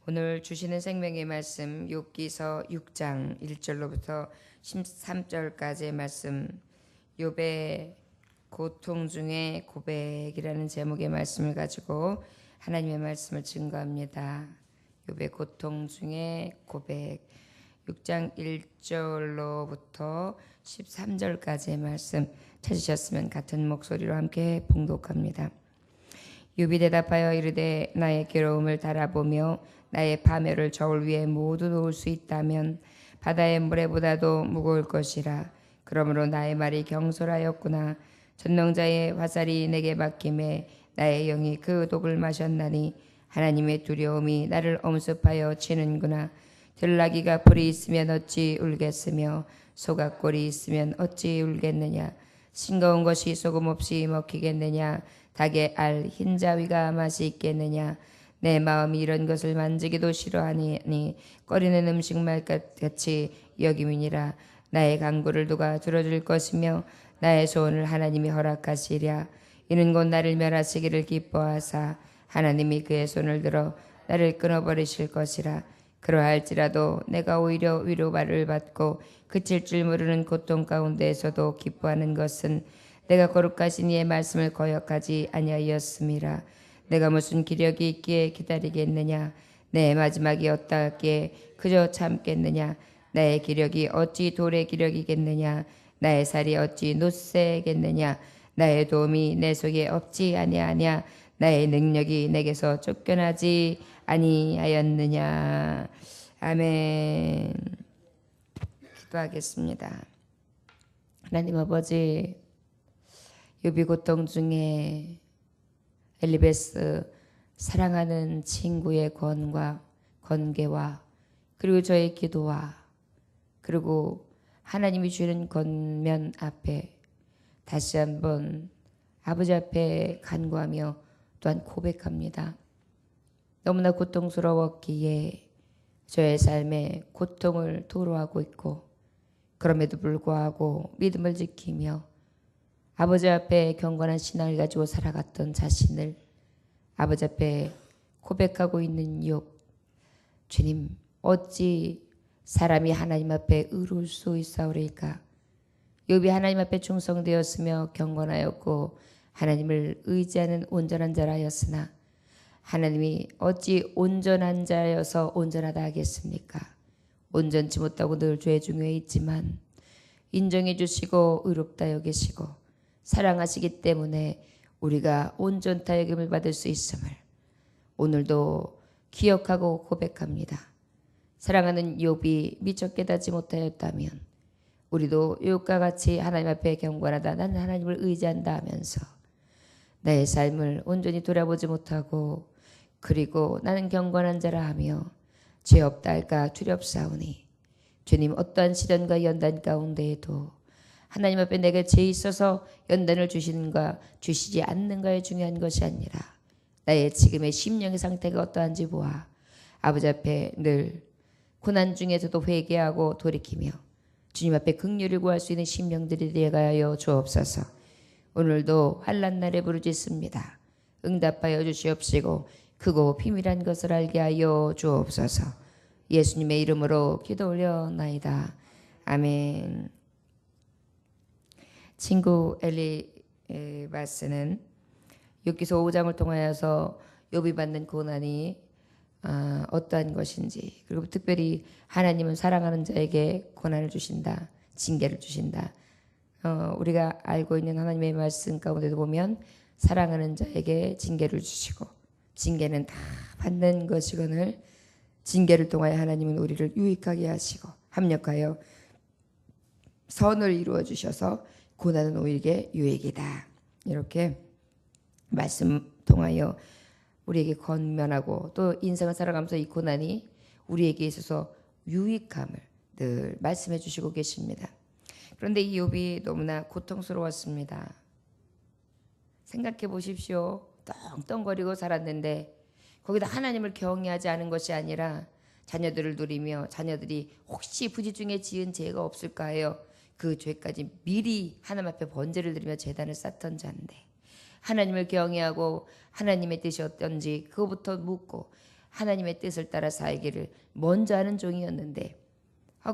오늘 주시는 생명의 말씀 욥기서 6장 1절로부터 13절까지의 말씀, 욥의 고통 중에 고백이라는 제목의 말씀을 가지고 하나님의 말씀을 증거합니다. 욥의 고통 중에 고백, 6장 1절로부터 13절까지의 말씀 찾으셨으면 같은 목소리로 함께 봉독합니다. 욥이 대답하여 이르되 나의 괴로움을 달아보며 나의 파멸을 저울 위에 모두 놓을 수 있다면 바다의 모래보다도 무거울 것이라. 그러므로 나의 말이 경솔하였구나. 전능자의 화살이 내게 막힘에 나의 영이 그 독을 마셨나니 하나님의 두려움이 나를 엄습하여 치는구나. 들나귀가 풀이 있으면 어찌 울겠으며 소가 꼴이 있으면 어찌 울겠느냐. 싱거운 것이 소금 없이 먹히겠느냐. 닭의 알 흰자위가 맛이 있겠느냐. 내 마음이 이런 것을 만지기도 싫어하니 꺼리는 음식 말같이 여김이니라. 나의 간구를 누가 들어줄 것이며 나의 소원을 하나님이 허락하시랴. 이는 곧 나를 멸하시기를 기뻐하사 하나님이 그의 손을 들어 나를 끊어버리실 것이라. 그러할지라도 내가 오히려 위로를 받고 그칠 줄 모르는 고통 가운데에서도 기뻐하는 것은 내가 거룩하신 이의 말씀을 거역하지 아니하였음이라. 내가 무슨 기력이 있기에 기다리겠느냐. 내 마지막이 어떠하기에 그저 참겠느냐. 나의 기력이 어찌 돌의 기력이겠느냐. 나의 살이 어찌 놋새겠느냐. 나의 도움이 내 속에 없지 아니하냐. 나의 능력이 내게서 쫓겨나지 아니하였느냐. 아멘. 기도하겠습니다. 하나님 아버지, 욥이 고통 중에 엘리베스 사랑하는 친구의 권계와 그리고 저의 기도와 그리고 하나님이 주는 권면 앞에 다시 한번 아버지 앞에 간구하며 또한 고백합니다. 너무나 고통스러웠기에 저의 삶에 고통을 토로하고 있고 그럼에도 불구하고 믿음을 지키며 아버지 앞에 경건한 신앙을 가지고 살아갔던 자신을 아버지 앞에 고백하고 있는 욥. 주님, 어찌 사람이 하나님 앞에 의로울 수 있사오리까? 욥이 하나님 앞에 충성되었으며 경건하였고 하나님을 의지하는 온전한 자라였으나 하나님이 어찌 온전한 자여서 온전하다 하겠습니까? 온전치 못하고 늘 죄 중에 있지만 인정해 주시고 의롭다 여기시고 사랑하시기 때문에 우리가 온전타 여김을 받을 수 있음을 오늘도 기억하고 고백합니다. 사랑하는 욥이 미처 깨닫지 못하였다면 우리도 욥과 같이 하나님 앞에 경건하다, 나는 하나님을 의지한다 하면서 나의 삶을 온전히 돌아보지 못하고 그리고 나는 경건한 자라 하며 죄 없다 할까 두렵사오니 주님, 어떠한 시련과 연단 가운데에도 하나님 앞에 내게 죄 있어서 연단을 주시는가 주시지 않는가에 중요한 것이 아니라 나의 지금의 심령의 상태가 어떠한지 보아 아버지 앞에 늘 고난 중에서도 회개하고 돌이키며 주님 앞에 긍휼을 구할 수 있는 심령들이 되게 하여 주옵소서. 오늘도 환난 날에 부르짖습니다. 응답하여 주시옵시고 크고 비밀한 것을 알게 하여 주옵소서. 예수님의 이름으로 기도 올려나이다. 아멘. 친구 엘리바스는 욥기서 5장을 통하여서 욥이 받는 고난이 어떠한 것인지, 그리고 특별히 하나님은 사랑하는 자에게 고난을 주신다, 징계를 주신다. 우리가 알고 있는 하나님의 말씀 가운데도 보면 사랑하는 자에게 징계를 주시고 징계는 다 받는 것이거늘 징계를 통하여 하나님은 우리를 유익하게 하시고 합력하여 선을 이루어 주셔서 고난은 오히려 유익이다. 이렇게 말씀 통하여 우리에게 권면하고 또 인생을 살아가면서 이 고난이 우리에게 있어서 유익함을 늘 말씀해 주시고 계십니다. 그런데 이 욥이 너무나 고통스러웠습니다. 생각해 보십시오. 떵떵거리고 살았는데 거기다 하나님을 경외하지 않은 것이 아니라 자녀들을 누리며 자녀들이 혹시 부지 중에 지은 죄가 없을까 하여 그 죄까지 미리 하나님 앞에 번제를 드리며 제단을 쌓던 자인데 하나님을 경외하고 하나님의 뜻이 어떤지 그거부터 묻고 하나님의 뜻을 따라 살기를 먼저 하는 종이었는데,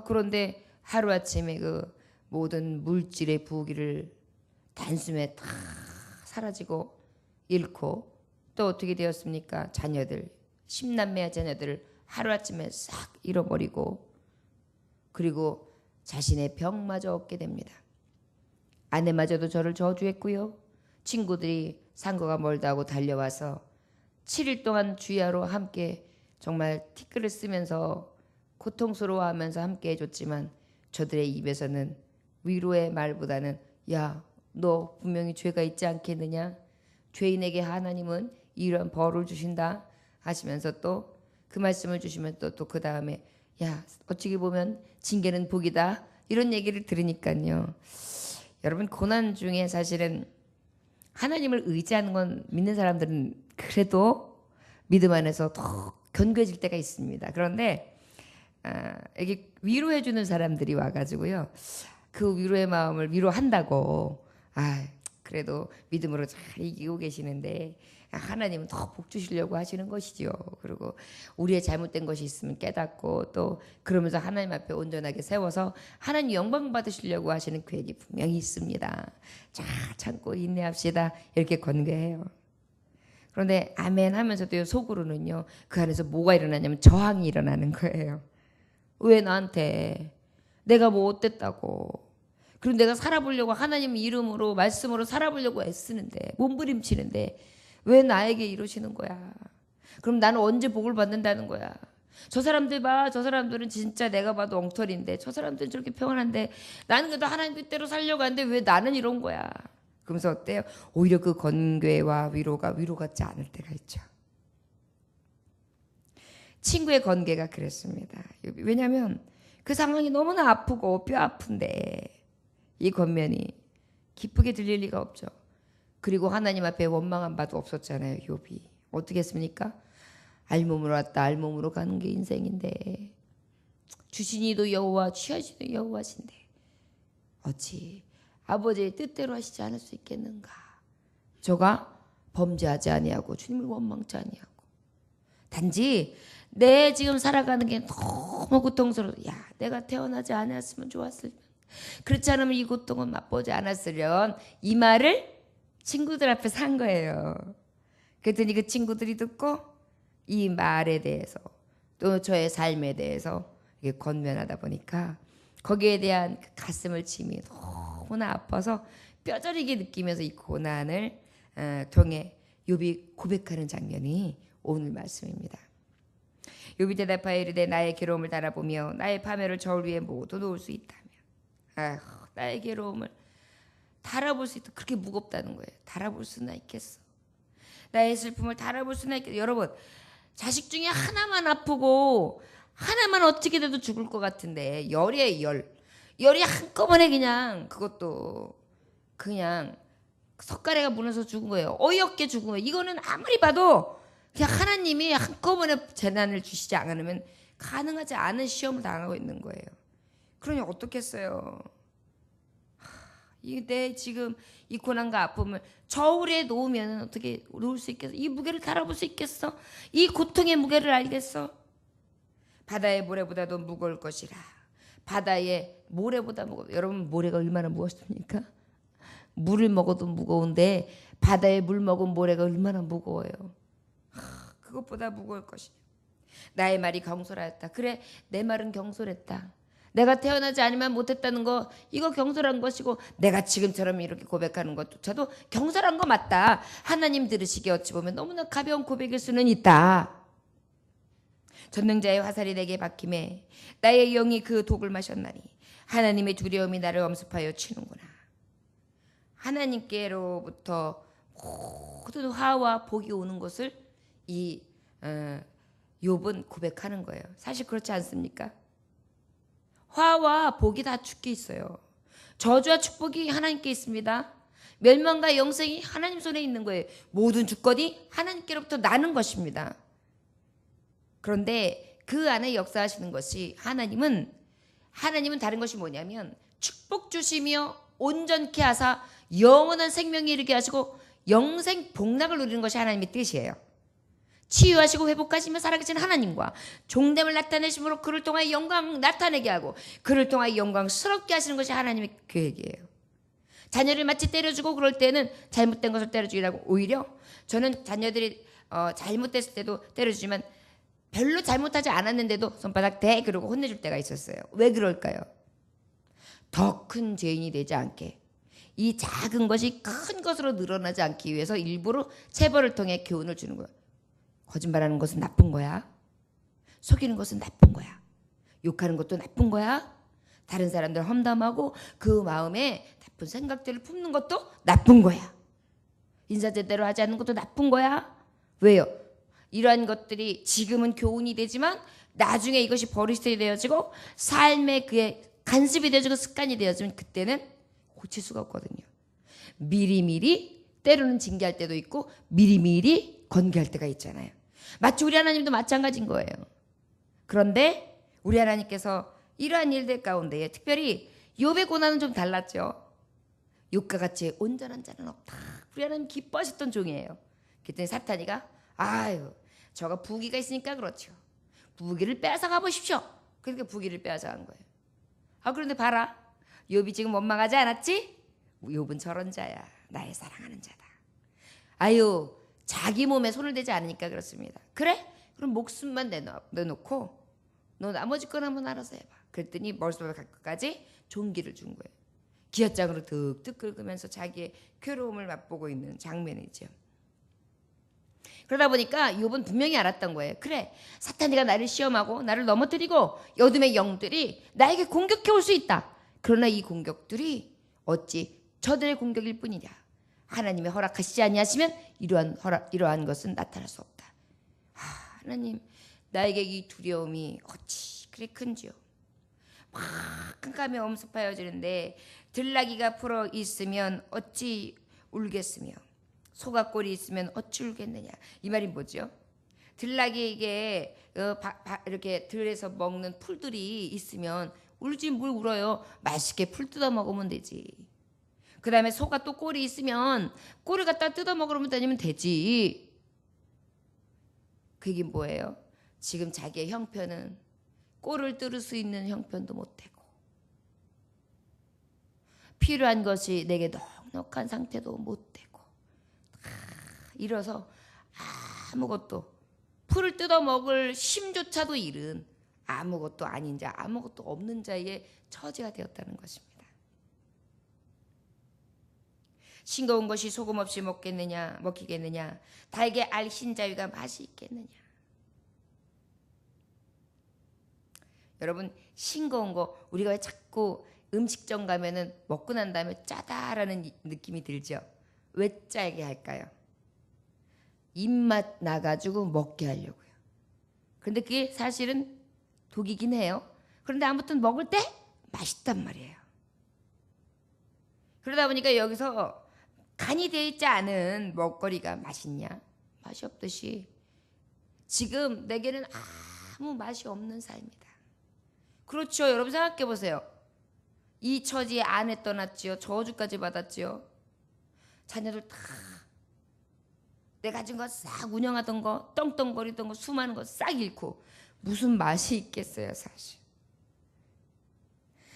그런데 하루아침에 그 모든 물질의 부귀를 단숨에 다 사라지고 잃고, 또 어떻게 되었습니까? 자녀들, 10남매 자녀들을 하루아침에 싹 잃어버리고, 그리고 자신의 병마저 얻게 됩니다. 아내마저도 저를 저주했고요. 친구들이 상거가 멀다 하고 달려와서 7일 동안 주야로 함께 정말 티끌을 쓰면서 고통스러워하면서 함께 해줬지만, 저들의 입에서는 위로의 말보다는 야, 너 분명히 죄가 있지 않겠느냐? 죄인에게 하나님은 이런 벌을 주신다 하시면서 또 그 말씀을 주시면 또 그 다음에 야, 어찌 보면 징계는 복이다, 이런 얘기를 들으니까요. 여러분, 고난 중에 사실은 하나님을 의지하는 건 믿는 사람들은 그래도 믿음 안에서 더 견고해질 때가 있습니다. 그런데 여기 위로해 주는 사람들이 와가지고요, 그 위로의 마음을 위로한다고 그래도 믿음으로 잘 이기고 계시는데 하나님은 더 복 주시려고 하시는 것이죠. 그리고 우리의 잘못된 것이 있으면 깨닫고, 또 그러면서 하나님 앞에 온전하게 세워서 하나님 영광 받으시려고 하시는 계획이 분명히 있습니다. 자, 참고 인내합시다, 이렇게 권고해요. 그런데 아멘 하면서도 속으로는요, 그 안에서 뭐가 일어나냐면 저항이 일어나는 거예요. 왜 나한테, 내가 뭐 어땠다고, 그리고 내가 살아보려고 하나님 이름으로 말씀으로 살아보려고 애쓰는데, 몸부림치는데 왜 나에게 이러시는 거야? 그럼 나는 언제 복을 받는다는 거야? 저 사람들 봐, 저 사람들은 진짜 내가 봐도 엉터리인데, 저 사람들은 저렇게 평안한데, 나는 그래도 하나님 뜻대로 살려고 하는데 왜 나는 이런 거야? 그러면서 어때요? 오히려 그 권괴와 위로가 위로 같지 않을 때가 있죠. 친구의 권괴가 그랬습니다. 왜냐하면 그 상황이 너무나 아프고 뼈 아픈데 이 권면이 기쁘게 들릴 리가 없죠. 그리고 하나님 앞에 원망한 바도 없었잖아요. 욥이 어떻게 했습니까? 알몸으로 왔다 알몸으로 가는 게 인생인데, 주신 이도 여호와 취하신 이도 여호와신데 어찌 아버지의 뜻대로 하시지 않을 수 있겠는가? 저가 범죄하지 아니하고 주님을 원망치 아니하고, 단지 내 지금 살아가는 게 너무 고통스러워. 야, 내가 태어나지 않았으면 좋았을 텐데, 그렇지 않으면 이 고통은 맛보지 않았으련, 이 말을 친구들 앞에서 한 거예요. 그랬더니 그 친구들이 듣고 이 말에 대해서, 또 저의 삶에 대해서 이게 권면하다 보니까 거기에 대한 그 가슴을 침이 너무나 아파서 뼈저리게 느끼면서 이 고난을 통해 욥이 고백하는 장면이 오늘 말씀입니다. 욥이 대답하여 이르되 나의 괴로움을 달아보며 나의 파멸을 저울 위에 모두 놓을 수 있다면, 나의 괴로움을 달아볼 수 있다. 그렇게 무겁다는 거예요. 달아볼 수나 있겠어. 나의 슬픔을 달아볼 수나 있겠어. 여러분, 자식 중에 하나만 아프고 하나만 어떻게 돼도 죽을 것 같은데, 열이에요, 열이 한꺼번에 그냥, 그것도 그냥 석가래가 무너서 죽은 거예요. 어이없게 죽은 거예요. 이거는 아무리 봐도 그냥 하나님이 한꺼번에 재난을 주시지 않으면 가능하지 않은 시험을 당하고 있는 거예요. 그러니 어떻겠어요? 내 지금 이 고난과 아픔을 저울에 놓으면 어떻게 놓을 수 있겠어? 이 무게를 달아볼 수 있겠어? 이 고통의 무게를 알겠어? 바다의 모래보다도 무거울 것이라. 바다의 모래보다 무거워. 여러분, 모래가 얼마나 무겁습니까? 물을 먹어도 무거운데 바다에 물 먹은 모래가 얼마나 무거워요. 그것보다 무거울 것이냐. 나의 말이 경솔하였다. 그래, 내 말은 경솔했다. 내가 태어나지 않으면 못했다는 거, 이거 경솔한 것이고, 내가 지금처럼 이렇게 고백하는 것조차도 경솔한 거 맞다. 하나님 들으시기에 어찌 보면 너무나 가벼운 고백일 수는 있다. 전능자의 화살이 내게 박힘에 나의 영이 그 독을 마셨나니 하나님의 두려움이 나를 엄습하여 치는구나. 하나님께로부터 모든 화와 복이 오는 것을 이 욥은 고백하는 거예요. 사실 그렇지 않습니까? 화와 복이 다 주께 있어요. 저주와 축복이 하나님께 있습니다. 멸망과 영생이 하나님 손에 있는 거예요. 모든 주권이 하나님께로부터 나는 것입니다. 그런데 그 안에 역사하시는 것이 하나님은 다른 것이 뭐냐면 축복 주시며 온전케 하사 영원한 생명에 이르게 하시고 영생 복락을 누리는 것이 하나님의 뜻이에요. 치유하시고 회복하시며 살아계신 하나님과 종됨을 나타내심으로 그를 통하여 영광 나타내게 하고 그를 통하여 영광스럽게 하시는 것이 하나님의 계획이에요. 자녀를 마치 때려주고 그럴 때는 잘못된 것을 때려주기라고, 오히려 저는 자녀들이 잘못됐을 때도 때려주지만 별로 잘못하지 않았는데도 손바닥 대 그러고 혼내줄 때가 있었어요. 왜 그럴까요? 더 큰 죄인이 되지 않게, 이 작은 것이 큰 것으로 늘어나지 않기 위해서 일부러 체벌을 통해 교훈을 주는 거예요. 거짓말하는 것은 나쁜 거야. 속이는 것은 나쁜 거야. 욕하는 것도 나쁜 거야. 다른 사람들 험담하고 그 마음에 나쁜 생각들을 품는 것도 나쁜 거야. 인사 제대로 하지 않는 것도 나쁜 거야. 왜요? 이러한 것들이 지금은 교훈이 되지만 나중에 이것이 버릇이 되어지고 삶의 그의 간습이 되어지고 습관이 되어지면 그때는 고칠 수가 없거든요. 미리미리 때로는 징계할 때도 있고 미리미리 건개할 때가 있잖아요. 마치 우리 하나님도 마찬가지인 거예요. 그런데 우리 하나님께서 이러한 일들 가운데에 특별히 욥의 고난은 좀 달랐죠. 욥과 같이 온전한 자는 없다. 우리 하나님 기뻐하셨던 종이에요. 그랬더니 사탄이가 아유 저가 부귀가 있으니까 그렇죠. 부귀를 빼앗아가 보십시오. 그러니까 부귀를 빼앗아간 거예요. 그런데 봐라. 욥이 지금 원망하지 않았지? 욥은 저런 자야. 나의 사랑하는 자다. 아유 자기 몸에 손을 대지 않으니까 그렇습니다. 그래? 그럼 목숨만 내놓고 너 나머지 건 한번 알아서 해봐. 그랬더니 머릿속까지 종기를 준 거예요. 기엇장으로 득득 긁으면서 자기의 괴로움을 맛보고 있는 장면이죠. 그러다 보니까 욥은 분명히 알았던 거예요. 그래, 사탄이가 나를 시험하고 나를 넘어뜨리고 어둠의 영들이 나에게 공격해 올 수 있다. 그러나 이 공격들이 어찌 저들의 공격일 뿐이냐. 하나님의 허락하시지 아니하시면 이러한 것은 나타날 수 없다. 하나님, 나에게 이 두려움이 어찌 그리 큰지요. 막 깜깜이 엄습하여지는데 들나귀가 풀어 있으면 어찌 울겠으며 소가 꼴이 있으면 어찌 울겠느냐. 이 말이 뭐죠? 들나귀에게 이렇게 들에서 먹는 풀들이 있으면 울지 뭘 울어요. 맛있게 풀 뜯어 먹으면 되지. 그 다음에 소가 또 꼴이 있으면 꼴을 갖다 뜯어 먹으면 다니면 되지. 그게 뭐예요? 지금 자기의 형편은 꼴을 뚫을 수 있는 형편도 못 되고 필요한 것이 내게 넉넉한 상태도 못 되고 이래서 아무것도 풀을 뜯어 먹을 힘조차도 잃은 아무것도 아닌 자, 아무것도 없는 자의 처지가 되었다는 것입니다. 싱거운 것이 소금 없이 먹히겠느냐? 달게 알 흰자위가 맛이 있겠느냐? 여러분, 싱거운 거 우리가 왜 자꾸 음식점 가면은 먹고 난 다음에 짜다라는 느낌이 들죠? 왜 짜게 할까요? 입맛 나가지고 먹게 하려고요. 그런데 그게 사실은 독이긴 해요. 그런데 아무튼 먹을 때 맛있단 말이에요. 그러다 보니까 여기서 간이 되어 있지 않은 먹거리가 맛있냐? 맛이 없듯이 지금 내게는 아무 맛이 없는 삶이다. 그렇죠. 여러분 생각해 보세요. 이 처지에 아내 떠났지요. 저주까지 받았지요. 자녀들 다 내 가진 거 싹 운영하던 거 떵떵거리던 거 수많은 거 싹 잃고 무슨 맛이 있겠어요 사실.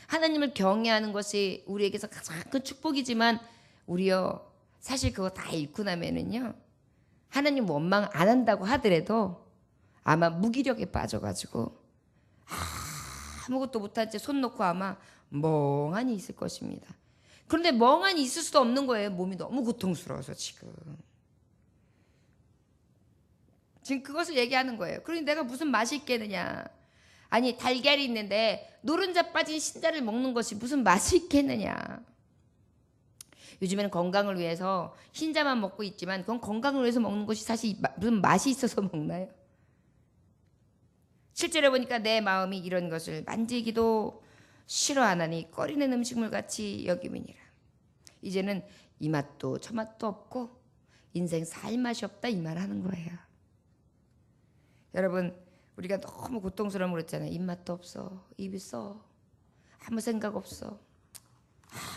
하나님을 경외하는 것이 우리에게서 가장 큰 축복이지만 우리요 사실 그거 다 잃고 나면은요 하나님 원망 안 한다고 하더라도 아마 무기력에 빠져가지고 아무것도 못한 채 손 놓고 아마 멍하니 있을 것입니다. 그런데 멍하니 있을 수도 없는 거예요. 몸이 너무 고통스러워서 지금 그것을 얘기하는 거예요. 그러니 내가 무슨 맛이 있겠느냐. 아니 달걀이 있는데 노른자 빠진 흰자를 먹는 것이 무슨 맛이 있겠느냐. 요즘에는 건강을 위해서 흰자만 먹고 있지만 그건 건강을 위해서 먹는 것이 사실 무슨 맛이 있어서 먹나요? 실제로 보니까 내 마음이 이런 것을 만지기도 싫어하나니 꺼리는 음식물 같이 여김이니라. 이제는 이 맛도 저 맛도 없고 인생 살 맛이 없다 이 말 하는 거예요. 여러분 우리가 너무 고통스러움을 그랬잖아요. 입맛도 없어. 입이 써. 아무 생각 없어.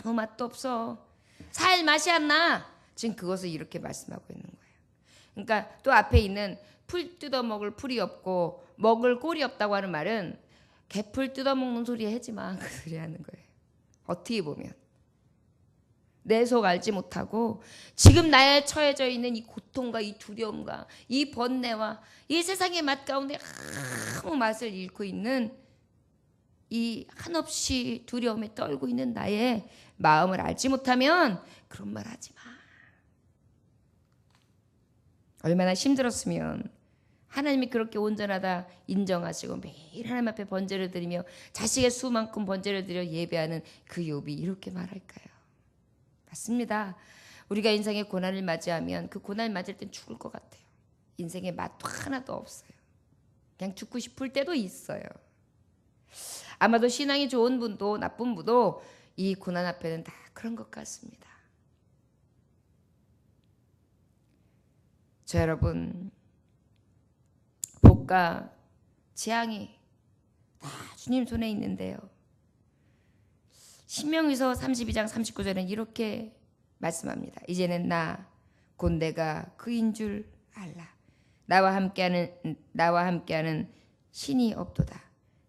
아무 맛도 없어. 살 맛이 안 나. 지금 그것을 이렇게 말씀하고 있는 거예요. 그러니까 또 앞에 있는 풀 뜯어먹을 풀이 없고 먹을 꼴이 없다고 하는 말은 개풀 뜯어먹는 소리 하지마 그 소리 하는 거예요. 어떻게 보면 내 속 알지 못하고 지금 나에 처해져 있는 이 고통과 이 두려움과 이 번뇌와 이 세상의 맛 가운데 아무 맛을 잃고 있는 이 한없이 두려움에 떨고 있는 나의 마음을 알지 못하면 그런 말 하지 마. 얼마나 힘들었으면 하나님이 그렇게 온전하다 인정하시고 매일 하나님 앞에 번제를 드리며 자식의 수만큼 번제를 드려 예배하는 그 욥이 이렇게 말할까요? 맞습니다. 우리가 인생의 고난을 맞이하면 그 고난을 맞을 땐 죽을 것 같아요. 인생의 맛도 하나도 없어요. 그냥 죽고 싶을 때도 있어요. 아마도 신앙이 좋은 분도 나쁜 분도 이 고난 앞에는 다 그런 것 같습니다. 저 여러분, 복과 재앙이 다 주님 손에 있는데요. 신명기서 32장 39절은 이렇게 말씀합니다. 이제는 나 곧 내가 그인 줄 알라. 나와 함께하는 신이 없도다.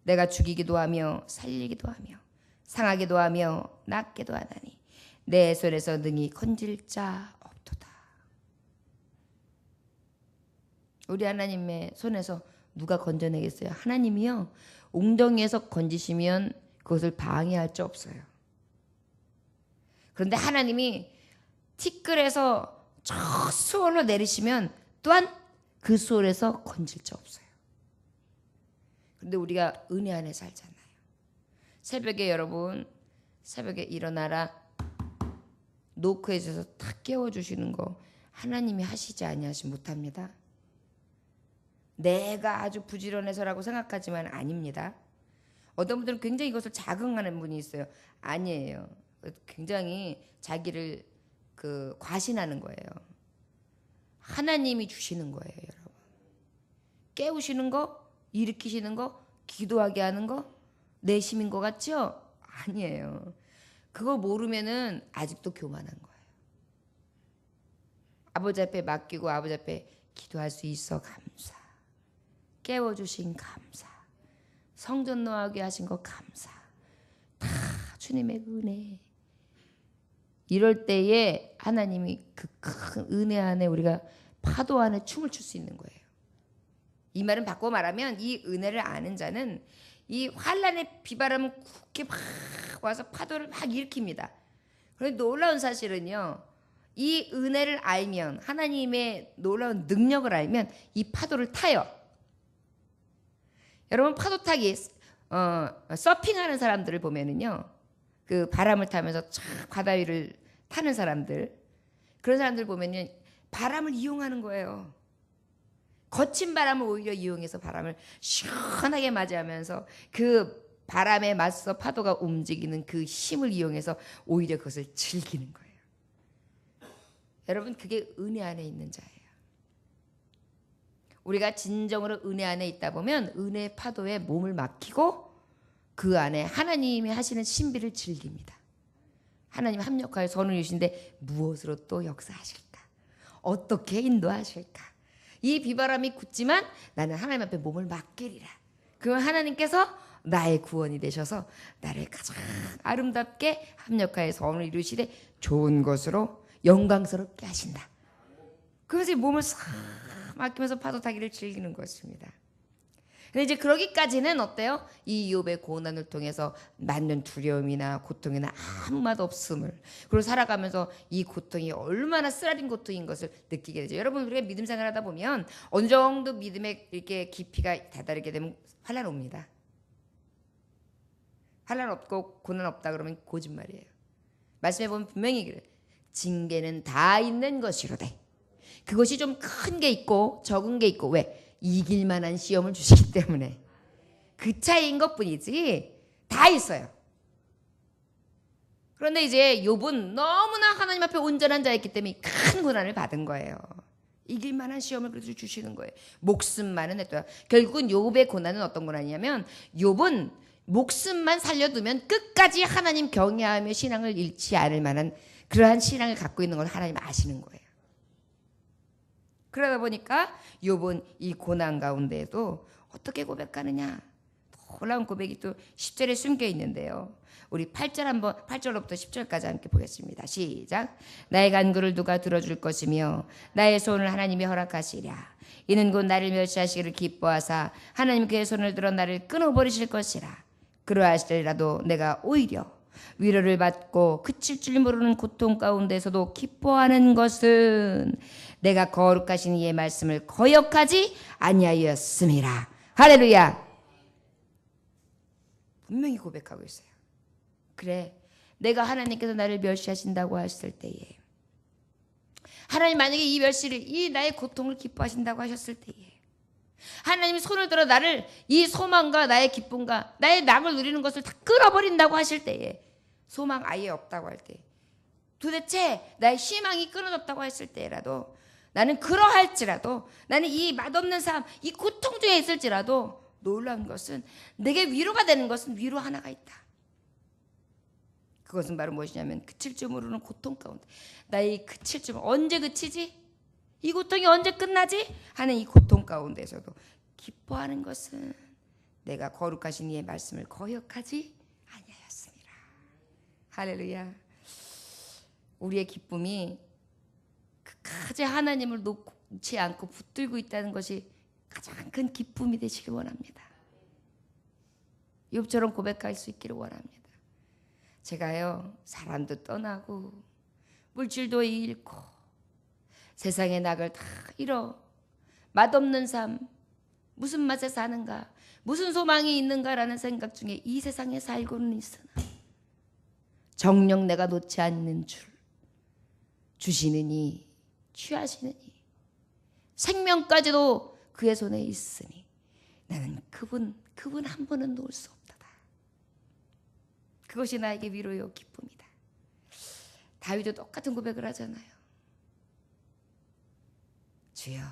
내가 죽이기도 하며 살리기도 하며 상하기도 하며 낫게도 하나니 내 손에서 능히 건질 자 없도다. 우리 하나님의 손에서 누가 건져내겠어요? 하나님이요. 웅덩이에서 건지시면 그것을 방해할 자 없어요. 그런데 하나님이 티끌에서 저 수월로 내리시면 또한 그 수월에서 건질 자 없어요. 그런데 우리가 은혜 안에 살잖아요. 새벽에 여러분, 새벽에 일어나라 노크해 주셔서 탁 깨워주시는 거 하나님이 하시지 아니하시 못합니다. 내가 아주 부지런해서라고 생각하지만 아닙니다. 어떤 분들은 굉장히 이것을 자긍하는 분이 있어요. 아니에요. 굉장히 자기를 과신하는 거예요. 하나님이 주시는 거예요, 여러분. 깨우시는 거, 일으키시는 거, 기도하게 하는 거 내심인 것 같죠? 아니에요. 그거 모르면은 아직도 교만한 거예요. 아버지 앞에 맡기고 아버지 앞에 기도할 수 있어 감사. 깨워주신 감사. 성전 노하게 하신 거 감사. 다 주님의 은혜. 이럴 때에 하나님이 그 큰 은혜 안에 우리가 파도 안에 춤을 출 수 있는 거예요. 이 말은 바꿔 말하면 이 은혜를 아는 자는 이 환란의 비바람은 굳게 막 와서 파도를 막 일으킵니다. 그런데 놀라운 사실은요. 이 은혜를 알면 하나님의 놀라운 능력을 알면 이 파도를 타요. 여러분 파도 타기 서핑하는 사람들을 보면은요. 그 바람을 타면서 쫙 바다 위를 타는 사람들 그런 사람들 보면은 바람을 이용하는 거예요. 거친 바람을 오히려 이용해서 바람을 시원하게 맞이하면서 그 바람에 맞서 파도가 움직이는 그 힘을 이용해서 오히려 그것을 즐기는 거예요. 여러분 그게 은혜 안에 있는 자예요. 우리가 진정으로 은혜 안에 있다 보면 은혜의 파도에 몸을 맡기고 그 안에 하나님이 하시는 신비를 즐깁니다. 하나님 합력하여 선을 주신데 무엇으로 또 역사하실까? 어떻게 인도하실까? 이 비바람이 굳지만 나는 하나님 앞에 몸을 맡기리라. 그러면 하나님께서 나의 구원이 되셔서 나를 가장 아름답게 합력하여 선을 이루시되 좋은 것으로 영광스럽게 하신다. 그래서 몸을 싹 맡기면서 파도 타기를 즐기는 것입니다. 근데 이제 그러기까지는 어때요? 이 욥의 고난을 통해서 맞는 두려움이나 고통이나 아무 맛 없음을 그리고 살아가면서 이 고통이 얼마나 쓰라린 고통인 것을 느끼게 되죠. 여러분 우리가 믿음 생활하다 보면 어느 정도 믿음의 이렇게 깊이가 다다르게 되면 환난 옵니다. 환난 없고 고난 없다 그러면 거짓말이에요. 말씀해 보면 분명히 그래요. 징계는 다 있는 것이로되 그것이 좀 큰 게 있고 적은 게 있고 왜? 이길 만한 시험을 주시기 때문에 그 차이인 것뿐이지 다 있어요. 그런데 이제 욥은 너무나 하나님 앞에 온전한 자였기 때문에 큰 고난을 받은 거예요. 이길 만한 시험을 그래서 주시는 거예요. 목숨만은 했더라. 결국은 욥의 고난은 어떤 고난이냐면 욥은 목숨만 살려두면 끝까지 하나님 경외하며 신앙을 잃지 않을 만한 그러한 신앙을 갖고 있는 걸 하나님 아시는 거예요. 그러다 보니까 욥은 이 고난 가운데에도 어떻게 고백하느냐, 놀라운 고백이 또 10절에 숨겨 있는데요. 우리 8절로부터 10절까지 함께 보겠습니다. 시작. 나의 간구를 누가 들어줄 것이며 나의 소원을 하나님이 허락하시랴. 이는 곧 나를 멸시하시기를 기뻐하사 하나님 그의 손을 들어 나를 끊어버리실 것이라. 그러하시더라도 내가 오히려 위로를 받고 그칠 줄 모르는 고통 가운데서도 기뻐하는 것은 내가 거룩하신 이의 말씀을 거역하지 아니하였음이라. 할렐루야. 분명히 고백하고 있어요. 그래, 내가 하나님께서 나를 멸시하신다고 하셨을 때에, 하나님 만약에 이 멸시를, 이 나의 고통을 기뻐하신다고 하셨을 때에, 하나님이 손을 들어 나를 이 소망과 나의 기쁨과 나의 낙을 누리는 것을 다 끊어버린다고 하실 때에, 소망 아예 없다고 할 때, 도대체 나의 희망이 끊어졌다고 했을 때라도, 나는 그러할지라도, 나는 이 맛없는 삶, 이 고통 중에 있을지라도 놀라운 것은, 내게 위로가 되는 것은 위로 하나가 있다. 그것은 바로 무엇이냐면 그칠 줄 모르는 고통 가운데, 나의 그칠 줄, 언제 그치지? 이 고통이 언제 끝나지? 하는 이 고통 가운데서도 기뻐하는 것은 내가 거룩하신 이의 말씀을 거역하지 아니하였습니다. 할렐루야. 우리의 기쁨이 끝까지 하나님을 놓지 않고 붙들고 있다는 것이 가장 큰 기쁨이 되시길 원합니다. 욥처럼 고백할 수 있기를 원합니다. 제가요, 사람도 떠나고 물질도 잃고 세상의 낙을 다 잃어 맛없는 삶, 무슨 맛에 사는가, 무슨 소망이 있는가라는 생각 중에 이 세상에 살고는 있으나 정녕 내가 놓지 않는 줄, 주시느니 취하시느니 생명까지도 그의 손에 있으니 나는 그분 한 분은 놓을 수 없다. 그것이 나에게 위로요 기쁨이다. 다윗도 똑같은 고백을 하잖아요. 주여,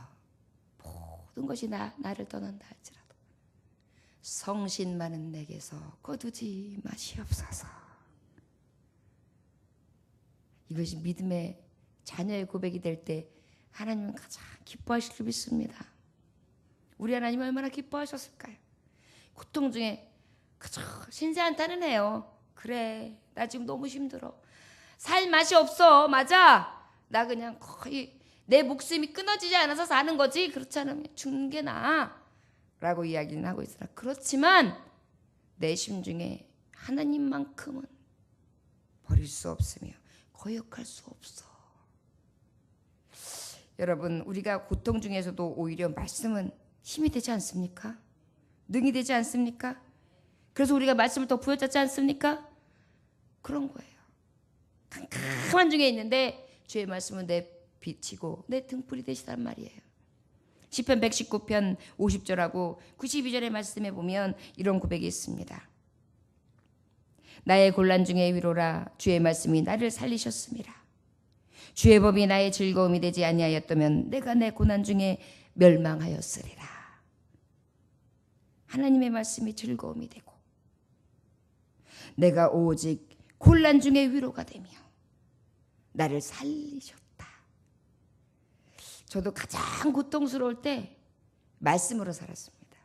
모든 것이 나를 떠난다 할지라도 성신 많은 내게서 거두지 마시옵소서. 이것이 믿음의 자녀의 고백이 될 때 하나님은 가장 기뻐하실 줄 믿습니다. 우리 하나님 얼마나 기뻐하셨을까요? 고통 중에 그저 신세 한탄은 해요. 그래, 나 지금 너무 힘들어. 살 맛이 없어. 맞아. 나 그냥 거의 내 목숨이 끊어지지 않아서 사는 거지. 그렇지 않으면 죽는 게 나아. 라고 이야기는 하고 있으나, 그렇지만 내 심중에 하나님만큼은 버릴 수 없으며 거역할 수 없어. 여러분, 우리가 고통 중에서도 오히려 말씀은 힘이 되지 않습니까? 능이 되지 않습니까? 그래서 우리가 말씀을 더 부여잡지 않습니까? 그런 거예요. 캄캄한 중에 있는데 주의 말씀은 내 빛이고 내 등불이 되시단 말이에요. 시편 119편 50절하고 92절의 말씀에 보면 이런 고백이 있습니다. 나의 곤란 중에 위로라, 주의 말씀이 나를 살리셨습니다. 주의 법이 나의 즐거움이 되지 아니하였다면 내가 내 고난 중에 멸망하였으리라. 하나님의 말씀이 즐거움이 되고 내가 오직 곤란 중에 위로가 되며 나를 살리셨다. 저도 가장 고통스러울 때 말씀으로 살았습니다.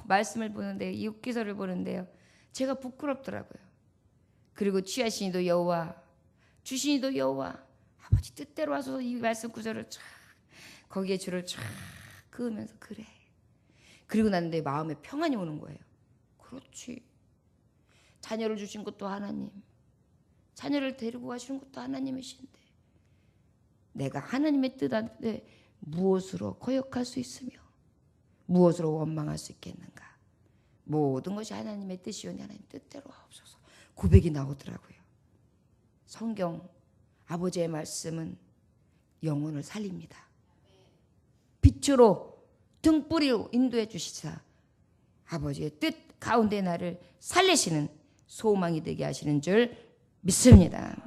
말씀을 보는데, 이 욥기서를 보는데요, 제가 부끄럽더라고요. 그리고 취하신 이도 여호와, 주신 이도 여호와, 아버지 뜻대로 와서 이 말씀 구절을 쫙 거기에 줄을 쫙 그으면서 그래. 그리고 난 내 마음에 평안이 오는 거예요. 그렇지. 자녀를 주신 것도 하나님, 자녀를 데리고 가시는 것도 하나님이신데 내가 하나님의 뜻한테 무엇으로 거역할 수 있으며 무엇으로 원망할 수 있겠는가? 모든 것이 하나님의 뜻이오니 하나님 뜻대로 하옵소서. 고백이 나오더라고요. 성경, 아버지의 말씀은 영혼을 살립니다. 빛으로 등불이로 인도해 주시사 아버지의 뜻 가운데 나를 살리시는 소망이 되게 하시는 줄 믿습니다.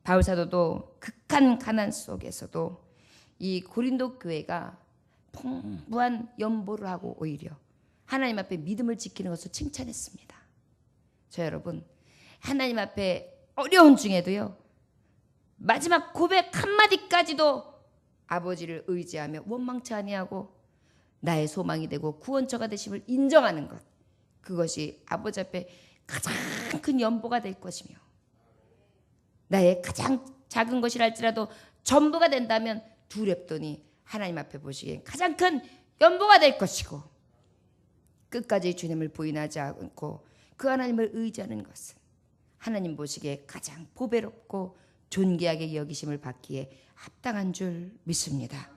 바울 사도도 극한 가난 속에서도 이 고린도 교회가 풍부한 연보를 하고 오히려 하나님 앞에 믿음을 지키는 것을 칭찬했습니다. 저 여러분, 하나님 앞에 어려운 중에도요, 마지막 고백 한마디까지도 아버지를 의지하며 원망치 아니하고 나의 소망이 되고 구원처가 되심을 인정하는 것, 그것이 아버지 앞에 가장 큰 연보가 될 것이며, 나의 가장 작은 것이랄지라도 전부가 된다면 두렵더니 하나님 앞에 보시기엔 가장 큰 연보가 될 것이고, 끝까지 주님을 부인하지 않고 그 하나님을 의지하는 것은 하나님 보시기에 가장 보배롭고 존귀하게 여기심을 받기에 합당한 줄 믿습니다.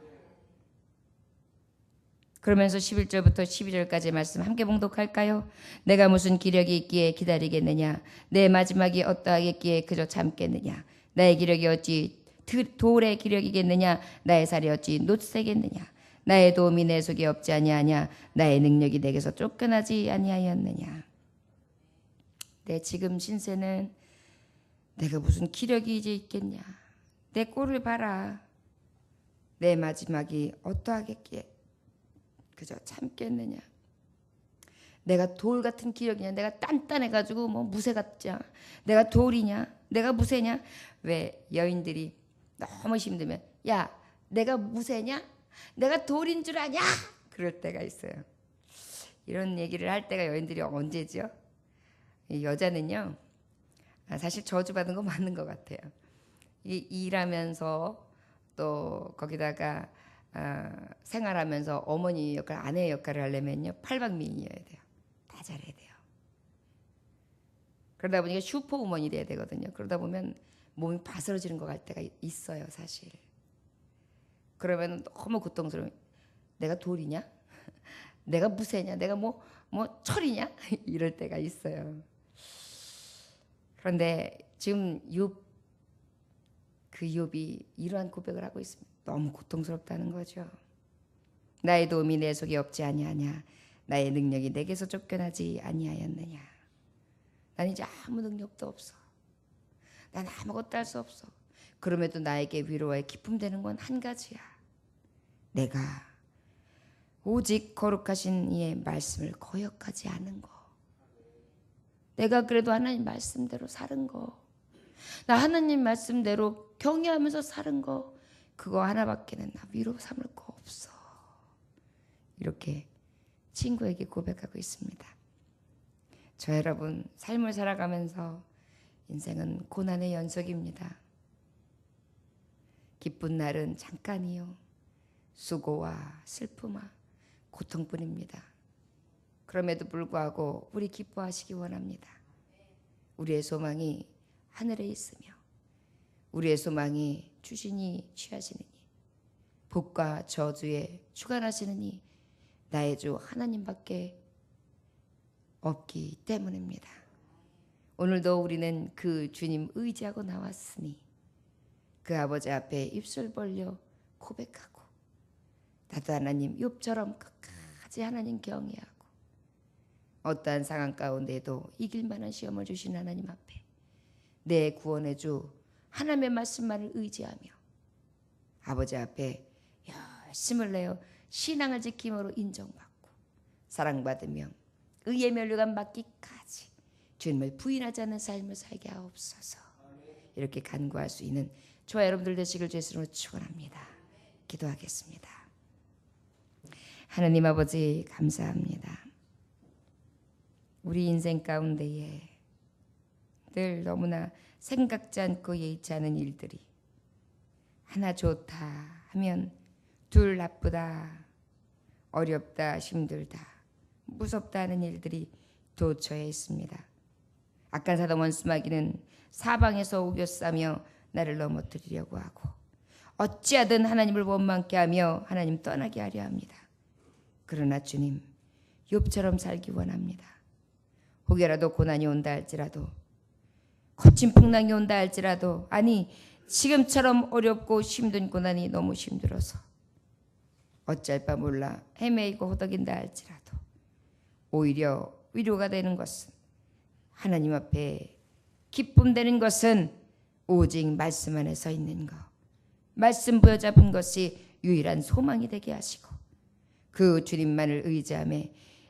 그러면서 11절부터 12절까지 말씀 함께 봉독할까요? 내가 무슨 기력이 있기에 기다리겠느냐? 내 마지막이 어떠하겠기에 그저 참겠느냐? 나의 기력이 어찌 돌의 기력이겠느냐? 나의 살이 어찌 놋새겠느냐? 나의 도움이 내 속에 없지 아니하냐? 나의 능력이 내게서 쫓겨나지 아니하였느냐? 내 지금 신세는 내가 무슨 기력이 이제 있겠냐? 내 꼴을 봐라. 내 마지막이 어떠하겠기에 그저 참겠느냐? 내가 돌 같은 기력이냐? 내가 단단해가지고 뭐 무쇠 같냐? 내가 돌이냐? 내가 무쇠냐? 왜 여인들이 너무 힘들면 야, 내가 무쇠냐? 내가 돌인 줄 아냐? 그럴 때가 있어요. 이런 얘기를 할 때가 여인들이 언제죠? 여자는요, 사실 저주받은 거 맞는 것 같아요. 일하면서 또 거기다가 생활하면서 어머니 역할, 아내의 역할을 하려면요, 팔방미인이어야 돼요. 다 잘해야 돼요. 그러다 보니까 슈퍼우먼이 돼야 되거든요. 그러다 보면 몸이 바스러지는 것 같을 때가 있어요, 사실. 그러면 너무 고통스러워. 내가 돌이냐? 내가 무쇠냐? 내가 뭐 철이냐? 이럴 때가 있어요. 그런데 지금 욥이 이러한 고백을 하고 있습니다. 너무 고통스럽다는 거죠. 나의 도움이 내 속에 없지 아니하냐? 나의 능력이 내게서 쫓겨나지 아니하였느냐? 난 이제 아무 능력도 없어. 난 아무것도 할 수 없어. 그럼에도 나에게 위로와 기쁨 되는 건 한 가지야. 내가 오직 거룩하신 이의 말씀을 거역하지 않은 거. 내가 그래도 하나님 말씀대로 사는 거. 나 하나님 말씀대로 경외하면서 사는 거. 그거 하나밖에는 나 위로 삼을 거 없어. 이렇게 친구에게 고백하고 있습니다. 저 여러분, 삶을 살아가면서 인생은 고난의 연속입니다. 기쁜 날은 잠깐이요. 수고와 슬픔과 고통뿐입니다. 그럼에도 불구하고 우리 기뻐하시기 원합니다. 우리의 소망이 하늘에 있으며 우리의 소망이 주시니 취하시느니 복과 저주에 주관하시느니 나의 주 하나님밖에 없기 때문입니다. 오늘도 우리는 그 주님 의지하고 나왔으니 그 아버지 앞에 입술 벌려 고백하고 나도 하나님 욥처럼 끝까지 하나님 경외하고 어떠한 상황 가운데도 이길 만한 시험을 주신 하나님 앞에 내 구원의 주 하나님의 말씀만을 의지하며 아버지 앞에 열심을 내어 신앙을 지킴으로 인정받고 사랑받으며 의의 면류관 받기까지 주님을 부인하지 않는 삶을 살게 하옵소서. 이렇게 간구할 수 있는 저와 여러분들 되시길 주의 이름으로 축원합니다. 기도하겠습니다. 하나님 아버지 감사합니다. 우리 인생 가운데에 늘 너무나 생각지 않고 예의치 않은 일들이 하나 좋다 하면 둘 나쁘다, 어렵다, 힘들다, 무섭다 하는 일들이 도처에 있습니다. 악한 사도 원수마귀는 사방에서 우겨싸며 나를 넘어뜨리려고 하고 어찌하든 하나님을 원망케 하며 하나님 떠나게 하려 합니다. 그러나 주님, 욥처럼 살기 원합니다. 혹여라도 고난이 온다 할지라도 거친 풍랑이 온다 할지라도 아니 지금처럼 어렵고 힘든 고난이 너무 힘들어서 어쩔 바 몰라 헤매이고 호덕인다 할지라도 오히려 위로가 되는 것은 하나님 앞에 기쁨 되는 것은 오직 말씀 안에 서 있는 것, 말씀 부여잡은 것이 유일한 소망이 되게 하시고 그 주님만을 의지하며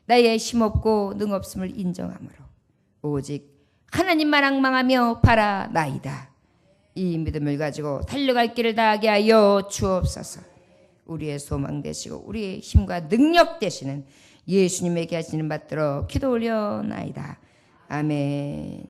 나의 힘없고 능없음을 인정함으로 오직 하나님만 앙망하며 바라나이다. 이 믿음을 가지고 달려갈 길을 다하게 하여 주옵소서. 우리의 소망 되시고 우리의 힘과 능력 되시는 예수님에게 하시는 받들어 기도 올려나이다. 아멘.